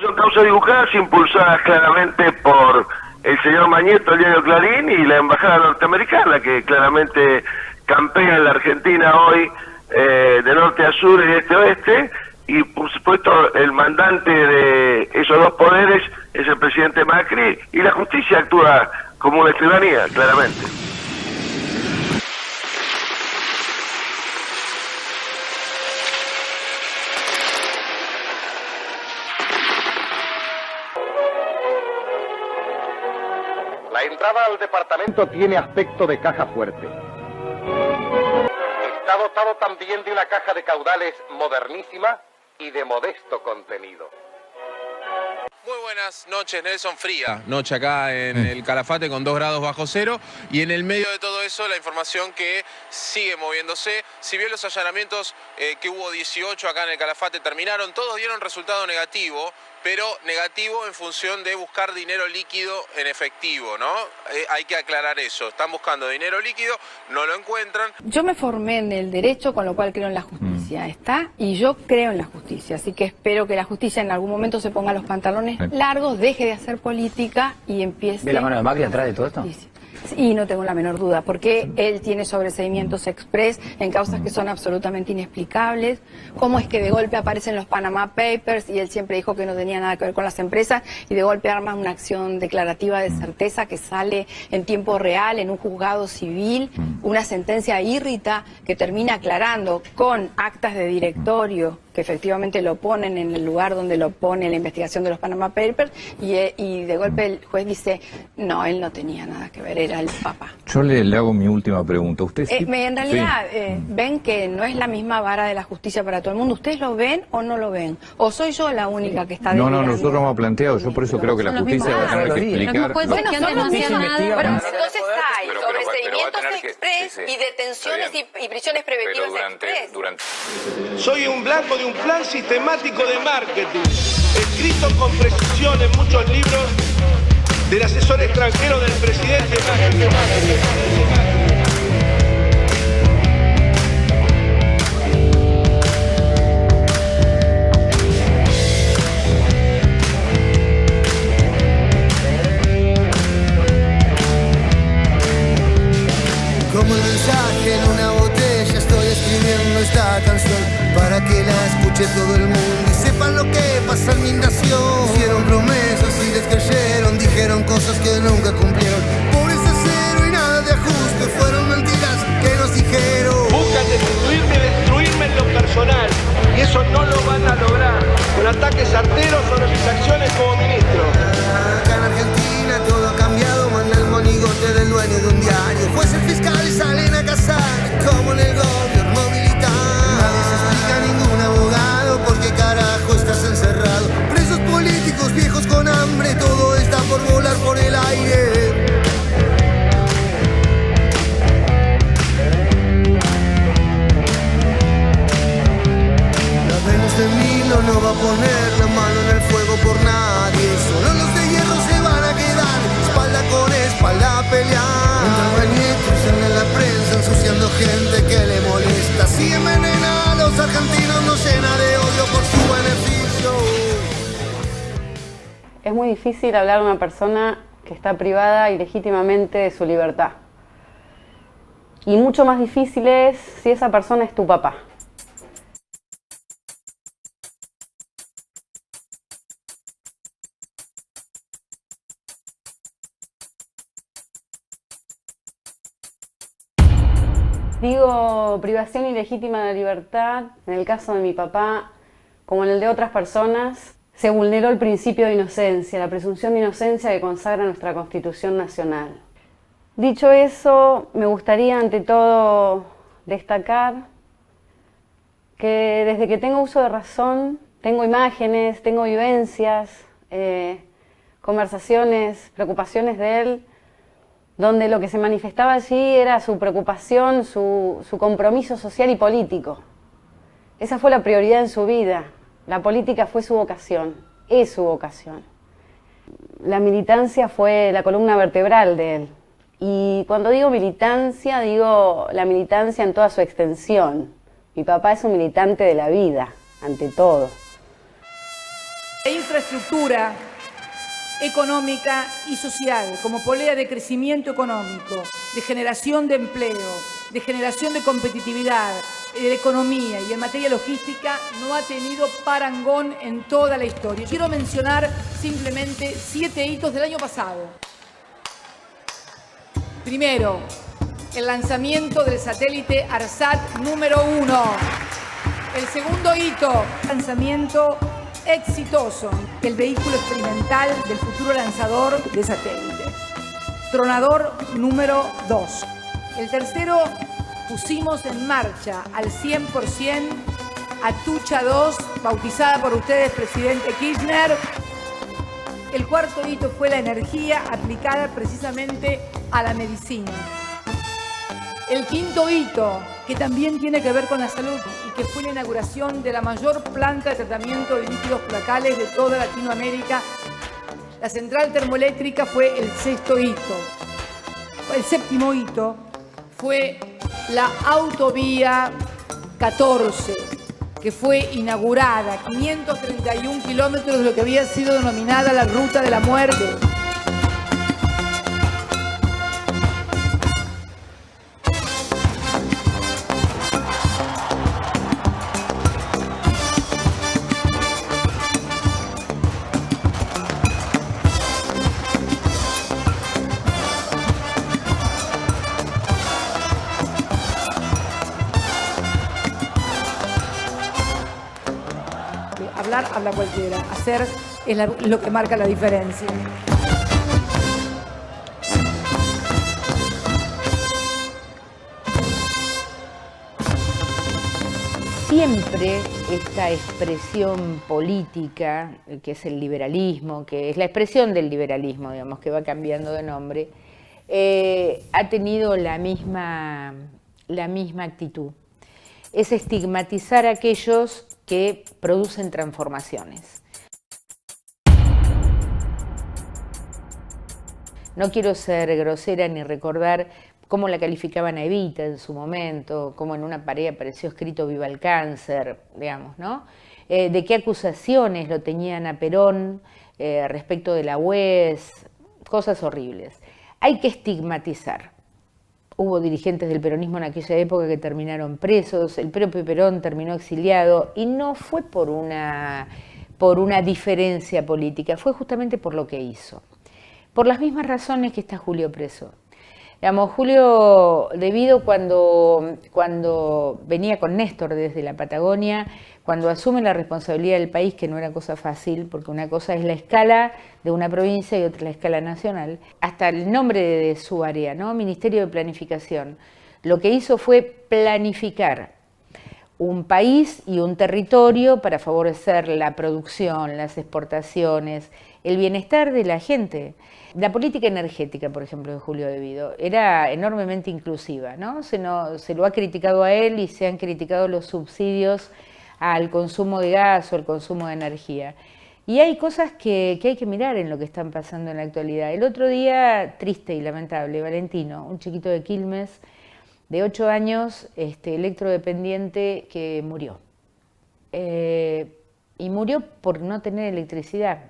Son causas dibujadas impulsadas claramente por el señor Mañeto, el diario Clarín, y la embajada norteamericana, que claramente campea en la Argentina hoy de norte a sur y de este a oeste, y por supuesto el mandante de esos dos poderes es el presidente Macri, y la justicia actúa como una tiranía, claramente. La entrada al departamento tiene aspecto de caja fuerte. Está dotado también de una caja de caudales modernísima y de modesto contenido. Muy buenas noches, Nelson. Fría noche acá en el Calafate con 2 grados bajo cero, y en el medio de todo eso la información que sigue moviéndose. Si bien los allanamientos que hubo 18 acá en el Calafate terminaron, todos dieron resultado negativo, pero negativo en función de buscar dinero líquido en efectivo, ¿no? Hay que aclarar eso. Están buscando dinero líquido, no lo encuentran. Yo me formé en el derecho, con lo cual creo en la justicia, ¿está? Y yo creo en la justicia, así que espero que la justicia en algún momento se ponga los pantalones largos, deje de hacer política y empiece... ¿Ve la mano de Macri atrás de todo esto? Y no tengo la menor duda, porque él tiene sobreseimientos express en causas que son absolutamente inexplicables. ¿Cómo es que de golpe aparecen los Panama Papers y él siempre dijo que no tenía nada que ver con las empresas, y de golpe arma una acción declarativa de certeza que sale en tiempo real en un juzgado civil, una sentencia írrita que termina aclarando con actas de directorio que efectivamente lo ponen en el lugar donde lo pone la investigación de los Panama Papers, y de golpe el juez dice, no, él no tenía nada que ver, era el papá. Yo le hago mi última pregunta. ¿Usted sí? En realidad, ven que no es la misma vara de la justicia para todo el mundo. ¿Ustedes lo ven o no lo ven? ¿O soy yo la única que está No, delirando? nosotros hemos planteado, yo por eso creo que la justicia va a tener que explicar... Bueno, entonces hay sobreseimientos express y detenciones y prisiones preventivas express. Soy un blanco de un plan sistemático de marketing, escrito con precisión en muchos libros del asesor extranjero del presidente Macri. Como el mensaje en una botella estoy escribiendo esta canción para que la escuche todo el mundo y sepan lo que pasa en mi nación. Hicieron promesas y les creyeron, dijeron cosas que nunca cumplieron. Pobreza cero y nada de ajuste, fueron mentiras que nos dijeron. Buscan destruirme y destruirme en lo personal, y eso no lo van a lograr con ataques certeros sobre mis acciones como ministro. Acá en Argentina todo ha cambiado, manda el monigote del dueño de un diario. Jueces fiscales salen a cazar, como en el gobierno militar. Nadie se explica a ningún abogado por qué carajo estás encerrado. Presos políticos, viejos con hambre, todo está por volar por el aire. La Venus de Milo no va a poner la mano en el fuego por nadie. Solo los de hierro se van a quedar espalda con espalda a pelear. Entran Mañeto, salen en la prensa ensuciando gente que le molesta. Si envenena a los argentinos, nos llena de odio por su beneficio. Es muy difícil hablar a una persona que está privada ilegítimamente de su libertad. Y mucho más difícil es si esa persona es tu papá. Digo privación ilegítima de libertad, en el caso de mi papá, como en el de otras personas, se vulneró el principio de inocencia, la presunción de inocencia que consagra nuestra Constitución Nacional. Dicho eso, me gustaría ante todo destacar que desde que tengo uso de razón, tengo imágenes, tengo vivencias, conversaciones, preocupaciones de él, donde lo que se manifestaba allí era su preocupación, su compromiso social y político. Esa fue la prioridad en su vida. La política fue su vocación, es su vocación. La militancia fue la columna vertebral de él. Y cuando digo militancia, digo la militancia en toda su extensión. Mi papá es un militante de la vida, ante todo. La infraestructura económica y social como polea de crecimiento económico, de generación de empleo, de generación de competitividad, de economía y en materia logística no ha tenido parangón en toda la historia. Quiero mencionar simplemente 7 hitos del año pasado. Primero, el lanzamiento del satélite ARSAT número 1. El segundo hito, lanzamiento exitoso, el vehículo experimental del futuro lanzador de satélite. Tronador número 2. El tercero, pusimos en marcha al 100% Atucha 2, bautizada por ustedes, presidente Kirchner. El cuarto hito fue la energía aplicada precisamente a la medicina. El quinto hito, que también tiene que ver con la salud y que fue la inauguración de la mayor planta de tratamiento de líquidos placales de toda Latinoamérica, la central termoeléctrica, fue el sexto hito. El séptimo hito fue la autovía 14, que fue inaugurada, 531 kilómetros de lo que había sido denominada la Ruta de la Muerte. Habla cualquiera, hacer es lo que marca la diferencia. Siempre esta expresión política, que es el liberalismo, que es la expresión del liberalismo, digamos, que va cambiando de nombre, ha tenido la misma actitud. Es estigmatizar a aquellos que producen transformaciones. No quiero ser grosera ni recordar cómo la calificaban a Evita en su momento, cómo en una pared apareció escrito "Viva el cáncer", digamos, ¿no? De qué acusaciones lo tenían a Perón respecto de la UES, cosas horribles. Hay que estigmatizar. Hubo dirigentes del peronismo en aquella época que terminaron presos, el propio Perón terminó exiliado, y no fue por una diferencia política, fue justamente por lo que hizo. Por las mismas razones que está Julio preso. Digamos, Julio De Vido, cuando venía con Néstor desde la Patagonia, cuando asume la responsabilidad del país, que no era cosa fácil, porque una cosa es la escala de una provincia y otra la escala nacional, hasta el nombre de su área, ¿no? Ministerio de Planificación, lo que hizo fue planificar un país y un territorio para favorecer la producción, las exportaciones, el bienestar de la gente. La política energética, por ejemplo, de Julio De Vido, era enormemente inclusiva, ¿no? Se lo ha criticado a él y se han criticado los subsidios al consumo de gas o al consumo de energía. Y hay cosas que hay que mirar en lo que están pasando en la actualidad. El otro día, triste y lamentable, Valentino, un chiquito de Quilmes, de 8 años, electrodependiente, que murió. Y murió por no tener electricidad.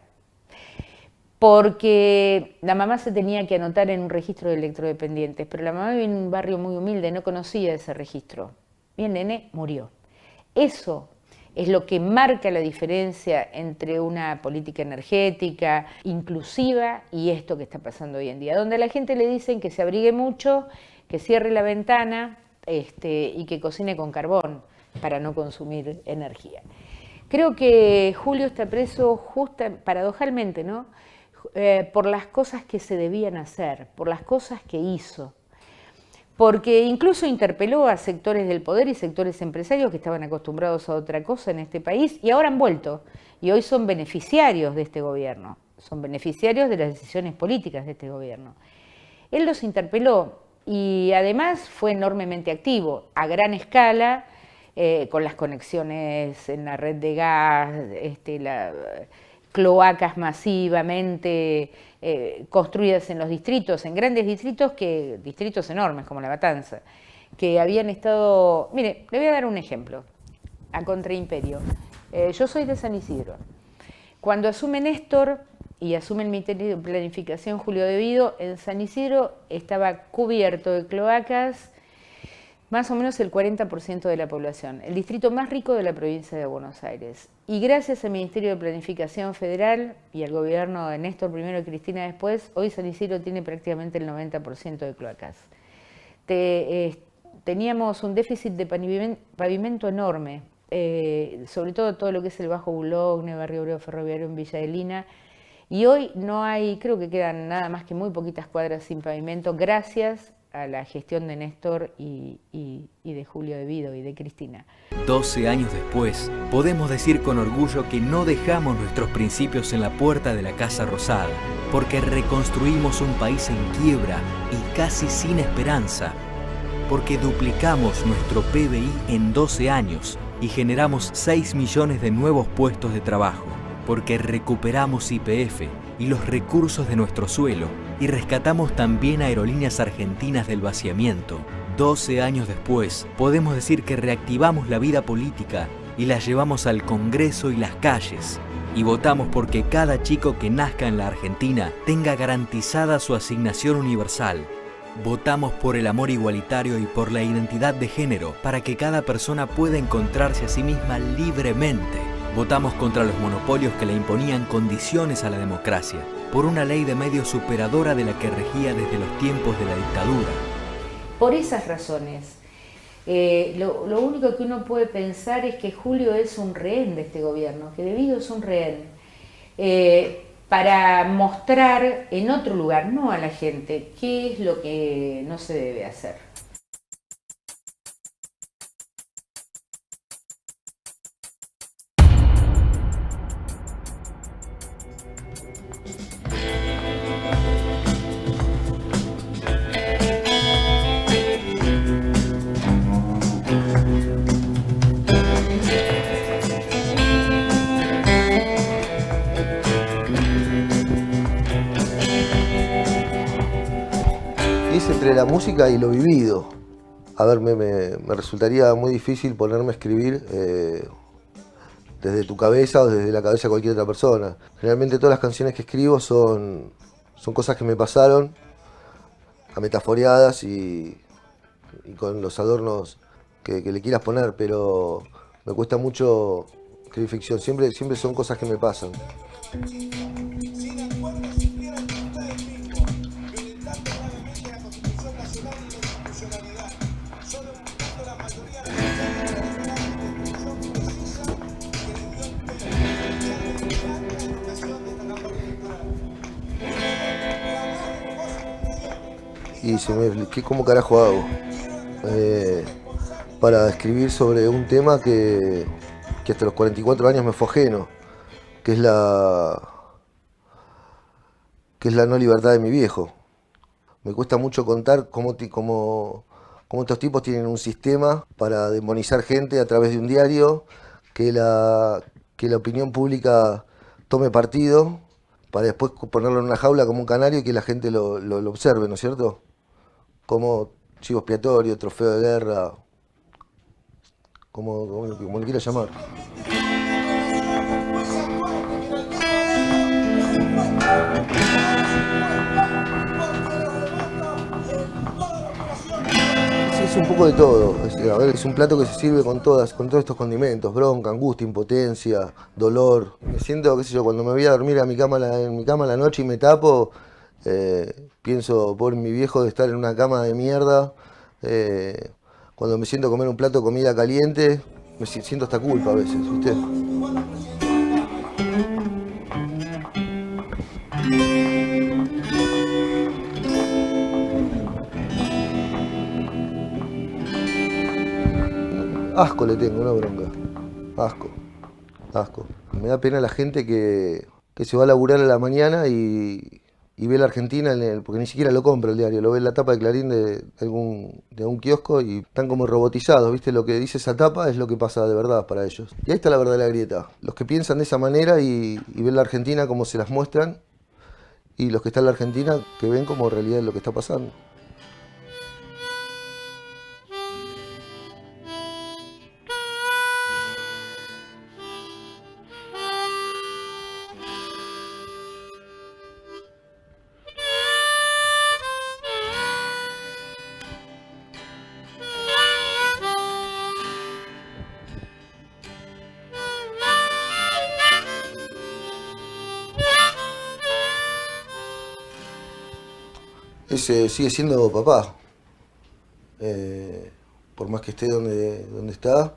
Porque la mamá se tenía que anotar en un registro de electrodependientes, pero la mamá vive en un barrio muy humilde, no conocía ese registro. Y el nene murió. Eso es lo que marca la diferencia entre una política energética inclusiva y esto que está pasando hoy en día, donde a la gente le dicen que se abrigue mucho, que cierre la ventana y que cocine con carbón para no consumir energía. Creo que Julio está preso paradojalmente, ¿no? Por las cosas que se debían hacer, por las cosas que hizo. Porque incluso interpeló a sectores del poder y sectores empresarios que estaban acostumbrados a otra cosa en este país y ahora han vuelto. Y hoy son beneficiarios de este gobierno, son beneficiarios de las decisiones políticas de este gobierno. Él los interpeló y además fue enormemente activo, a gran escala, con las conexiones en la red de gas, cloacas masivamente construidas en los distritos, en grandes distritos, distritos enormes como La Matanza, que habían estado... Mire, le voy a dar un ejemplo, a contraimperio. Yo soy de San Isidro. Cuando asume Néstor y asume el Ministerio de Planificación Julio De Vido, en San Isidro estaba cubierto de cloacas más o menos el 40% de la población, el distrito más rico de la provincia de Buenos Aires. Y gracias al Ministerio de Planificación Federal y al gobierno de Néstor primero y Cristina después, hoy San Isidro tiene prácticamente el 90% de cloacas. Teníamos un déficit de pavimento enorme, sobre todo lo que es el Bajo Boulogne, Barrio Obrero Ferroviario en Villa Adelina, y hoy no hay, creo que quedan nada más que muy poquitas cuadras sin pavimento, gracias a la gestión de Néstor y de Julio De Vido y de Cristina. 12 años después, podemos decir con orgullo que no dejamos nuestros principios en la puerta de la Casa Rosada, porque reconstruimos un país en quiebra y casi sin esperanza, porque duplicamos nuestro PBI en 12 años y generamos 6 millones de nuevos puestos de trabajo, porque recuperamos YPF y los recursos de nuestro suelo y rescatamos también aerolíneas argentinas del vaciamiento. 12 años después, podemos decir que reactivamos la vida política y la llevamos al Congreso y las calles. Y votamos porque cada chico que nazca en la Argentina tenga garantizada su asignación universal. Votamos por el amor igualitario y por la identidad de género para que cada persona pueda encontrarse a sí misma libremente. Votamos contra los monopolios que le imponían condiciones a la democracia, por una ley de medios superadora de la que regía desde los tiempos de la dictadura. Por esas razones, lo único que uno puede pensar es que Julio es un rehén de este gobierno, que De Vido es un rehén, para mostrar en otro lugar, no a la gente, qué es lo que no se debe hacer. Entre la música y lo vivido. A ver, me resultaría muy difícil ponerme a escribir desde tu cabeza o desde la cabeza de cualquier otra persona. Generalmente todas las canciones que escribo son cosas que me pasaron, ametaforeadas y con los adornos que le quieras poner, pero me cuesta mucho escribir ficción. Siempre son cosas que me pasan. Y ¿cómo carajo hago? Para escribir sobre un tema que hasta los 44 años me fue ajeno, que es la no libertad de mi viejo. Me cuesta mucho contar cómo estos tipos tienen un sistema para demonizar gente a través de un diario, que la opinión pública tome partido, para después ponerlo en una jaula como un canario y que la gente lo observe, ¿no es cierto? Como chivo expiatorio, trofeo de guerra, como le quiera llamar. Sí, es un poco de todo. Es un plato que se sirve con todos estos condimentos: bronca, angustia, impotencia, dolor. Me siento, qué sé yo, cuando me voy a dormir en mi cama a la noche y me tapo, pienso por mi viejo de estar en una cama de mierda. Cuando me siento a comer un plato de comida caliente, me siento hasta culpa a veces, ¿viste? Asco le tengo, no bronca. Asco. Me da pena la gente que se va a laburar a la mañana y ve la Argentina, porque ni siquiera lo compra el diario, lo ve en la tapa de Clarín de algún kiosco y están como robotizados, ¿viste? Lo que dice esa tapa es lo que pasa de verdad para ellos. Y ahí está la verdadera grieta. Los que piensan de esa manera y ven la Argentina como se las muestran, y los que están en la Argentina que ven como realidad lo que está pasando. sigue siendo papá. Por más que esté donde está,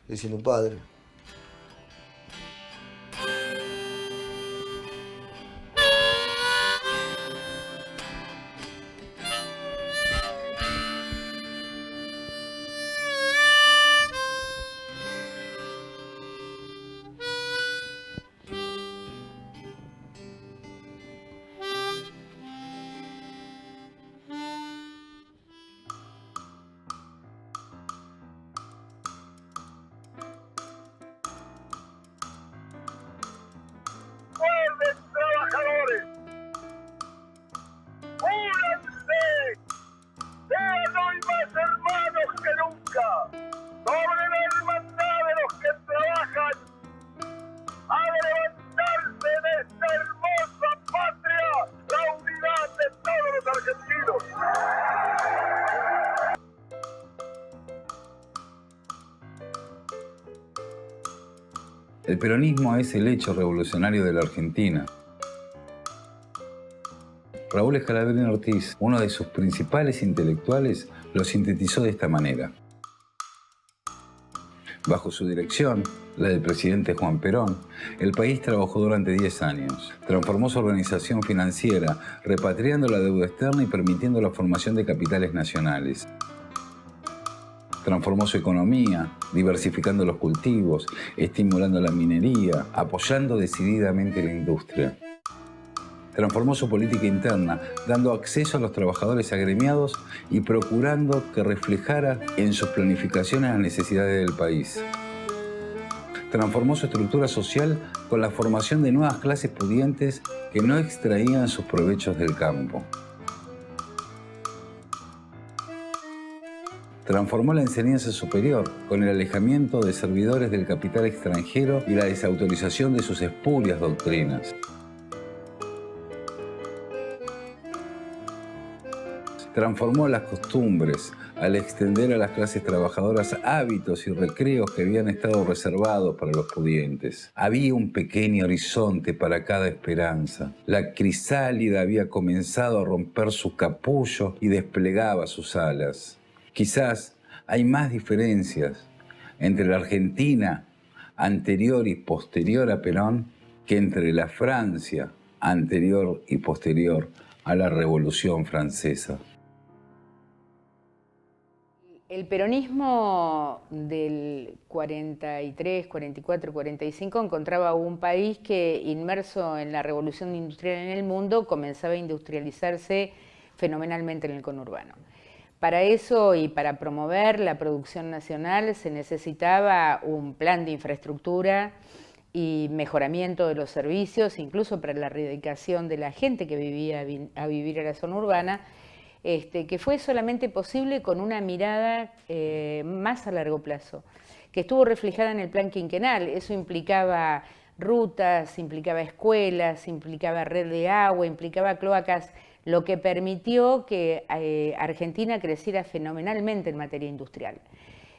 sigue siendo un padre. El peronismo es el hecho revolucionario de la Argentina. Raúl Scalabrini Ortiz, uno de sus principales intelectuales, lo sintetizó de esta manera. Bajo su dirección, la del presidente Juan Perón, el país trabajó durante 10 años. Transformó su organización financiera, repatriando la deuda externa y permitiendo la formación de capitales nacionales. Transformó su economía, diversificando los cultivos, estimulando la minería, apoyando decididamente la industria. Transformó su política interna, dando acceso a los trabajadores agremiados y procurando que reflejara en sus planificaciones las necesidades del país. Transformó su estructura social con la formación de nuevas clases pudientes que no extraían sus provechos del campo. Transformó la enseñanza superior con el alejamiento de servidores del capital extranjero y la desautorización de sus espurias doctrinas. Transformó las costumbres al extender a las clases trabajadoras hábitos y recreos que habían estado reservados para los pudientes. Había un pequeño horizonte para cada esperanza. La crisálida había comenzado a romper su capullo y desplegaba sus alas. Quizás hay más diferencias entre la Argentina anterior y posterior a Perón que entre la Francia anterior y posterior a la Revolución Francesa. El peronismo del 43, 44, 45 encontraba un país que, inmerso en la revolución industrial en el mundo, comenzaba a industrializarse fenomenalmente en el conurbano. Para eso y para promover la producción nacional se necesitaba un plan de infraestructura y mejoramiento de los servicios, incluso para la erradicación de la gente que vivía a vivir a la zona urbana, que fue solamente posible con una mirada más a largo plazo, que estuvo reflejada en el plan quinquenal. Eso implicaba rutas, implicaba escuelas, implicaba red de agua, implicaba cloacas, lo que permitió que Argentina creciera fenomenalmente en materia industrial.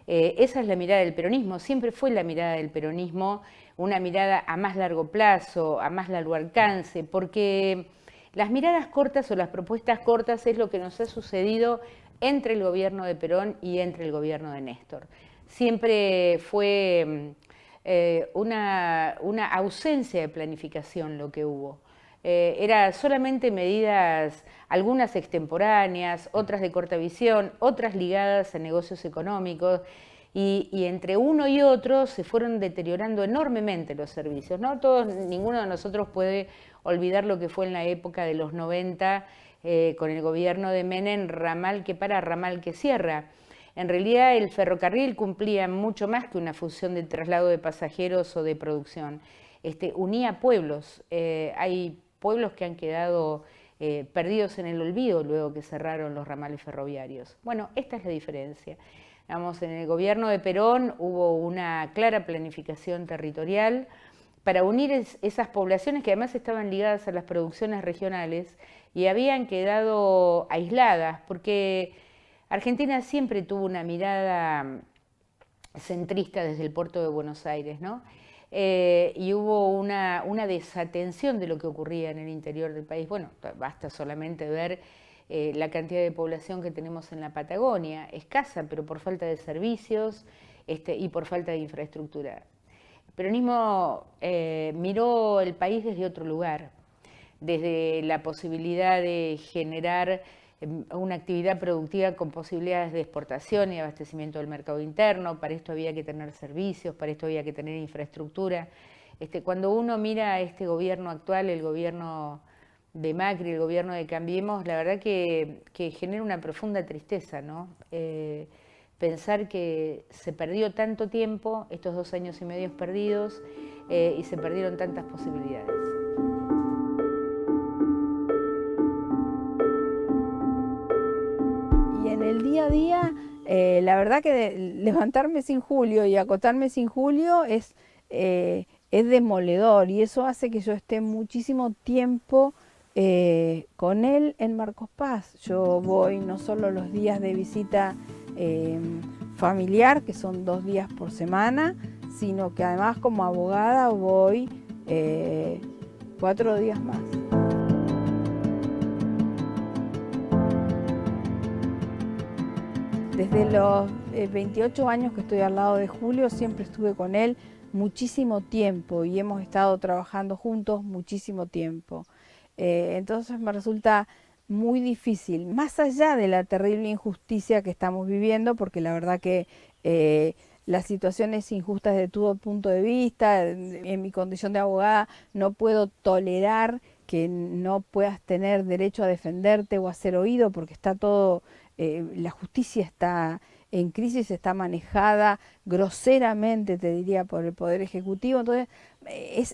Esa es la mirada del peronismo, siempre fue la mirada del peronismo, una mirada a más largo plazo, a más largo alcance, porque las miradas cortas o las propuestas cortas es lo que nos ha sucedido entre el gobierno de Perón y entre el gobierno de Néstor. Siempre fue una ausencia de planificación lo que hubo. Era solamente medidas, algunas extemporáneas, otras de corta visión, otras ligadas a negocios económicos, y entre uno y otro se fueron deteriorando enormemente los servicios, ¿no? Ninguno de nosotros puede olvidar lo que fue en la época de los 90 con el gobierno de Menem, ramal que para, ramal que cierra. En realidad el ferrocarril cumplía mucho más que una función de traslado de pasajeros o de producción. Unía pueblos. Hay pueblos que han quedado perdidos en el olvido luego que cerraron los ramales ferroviarios. Bueno, esta es la diferencia. Digamos, en el gobierno de Perón hubo una clara planificación territorial para unir esas poblaciones que además estaban ligadas a las producciones regionales y habían quedado aisladas, porque Argentina siempre tuvo una mirada centrista desde el puerto de Buenos Aires, ¿no? y hubo una desatención de lo que ocurría en el interior del país. Bueno, basta solamente ver la cantidad de población que tenemos en la Patagonia, escasa, pero por falta de servicios y por falta de infraestructura. El peronismo miró el país desde otro lugar, desde la posibilidad de generar una actividad productiva con posibilidades de exportación y abastecimiento del mercado interno. Para esto había que tener servicios, para esto había que tener infraestructura. Cuando uno mira a este gobierno actual, el gobierno de Macri, el gobierno de Cambiemos, la verdad que genera una profunda tristeza, ¿no? Pensar que se perdió tanto tiempo, estos 2 años y medio perdidos, y se perdieron tantas posibilidades. Y en el día a día, la verdad que levantarme sin Julio y acostarme sin Julio es demoledor, y eso hace que yo esté muchísimo tiempo con él en Marcos Paz. Yo voy no solo los días de visita familiar, que son 2 días por semana, sino que además como abogada voy 4 días más. Desde los 28 años que estoy al lado de Julio, siempre estuve con él muchísimo tiempo y hemos estado trabajando juntos muchísimo tiempo. Entonces me resulta muy difícil, más allá de la terrible injusticia que estamos viviendo, porque la verdad que las situaciones injustas desde todo punto de vista, en mi condición de abogada no puedo tolerar que no puedas tener derecho a defenderte o a ser oído, porque está todo, la justicia está en crisis, está manejada groseramente, te diría, por el Poder Ejecutivo. Entonces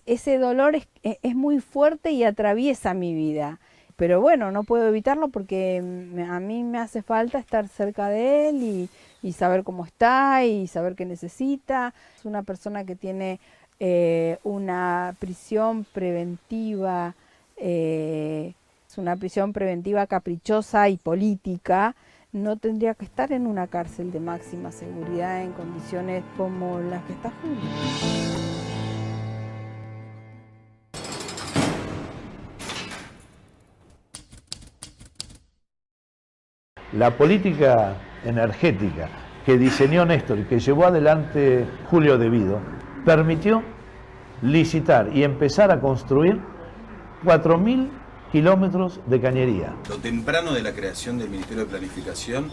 ese dolor es muy fuerte y atraviesa mi vida. Pero bueno, no puedo evitarlo porque a mí me hace falta estar cerca de él y saber cómo está y saber qué necesita. Es una persona que tiene una prisión preventiva, es una prisión preventiva caprichosa y política. No tendría que estar en una cárcel de máxima seguridad en condiciones como las que está Julio. La política energética que diseñó Néstor y que llevó adelante Julio De Vido permitió licitar y empezar a construir 4.000 kilómetros de cañería. Lo temprano de la creación del Ministerio de Planificación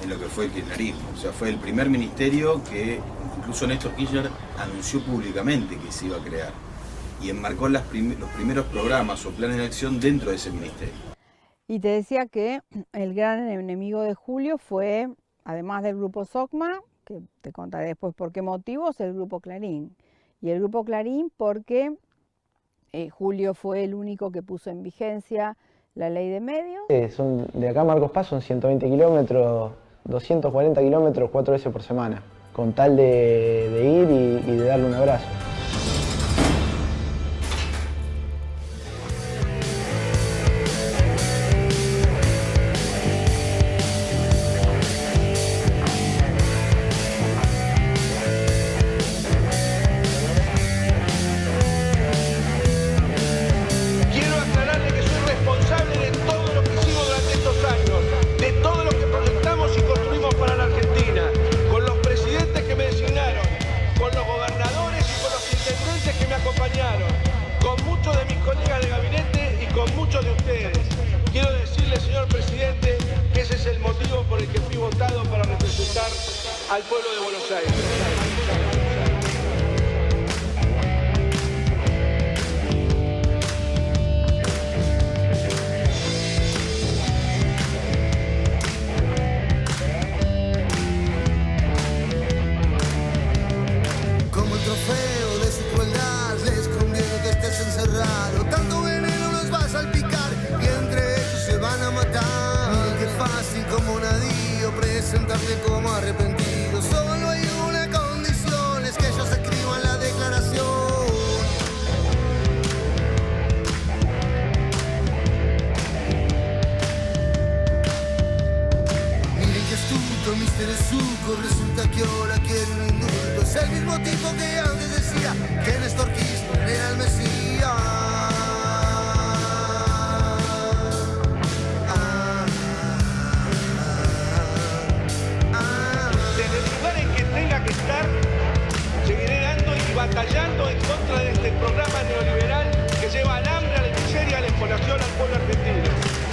en lo que fue el kirchnerismo, o sea, fue el primer ministerio que incluso Néstor Kirchner anunció públicamente que se iba a crear y enmarcó los primeros programas o planes de acción dentro de ese ministerio. Y te decía que el gran enemigo de Julio fue, además del grupo SOCMA, que te contaré después por qué motivos, el grupo Clarín. Y el grupo Clarín porque Julio fue el único que puso en vigencia la ley de medios. De acá a Marcos Paz son 120 kilómetros, 240 kilómetros 4 veces por semana, con tal de ir y de darle un abrazo. Al pueblo de Buenos Aires. Como el trofeo de su crueldad, les conviene que estés encerrado. Tanto veneno los va a salpicar y entre ellos se van a matar. Qué fácil como nadie presentarte como arrepentido. Solo hay una marchando en contra de este programa neoliberal que lleva al hambre, a la miseria, a la explotación al pueblo argentino.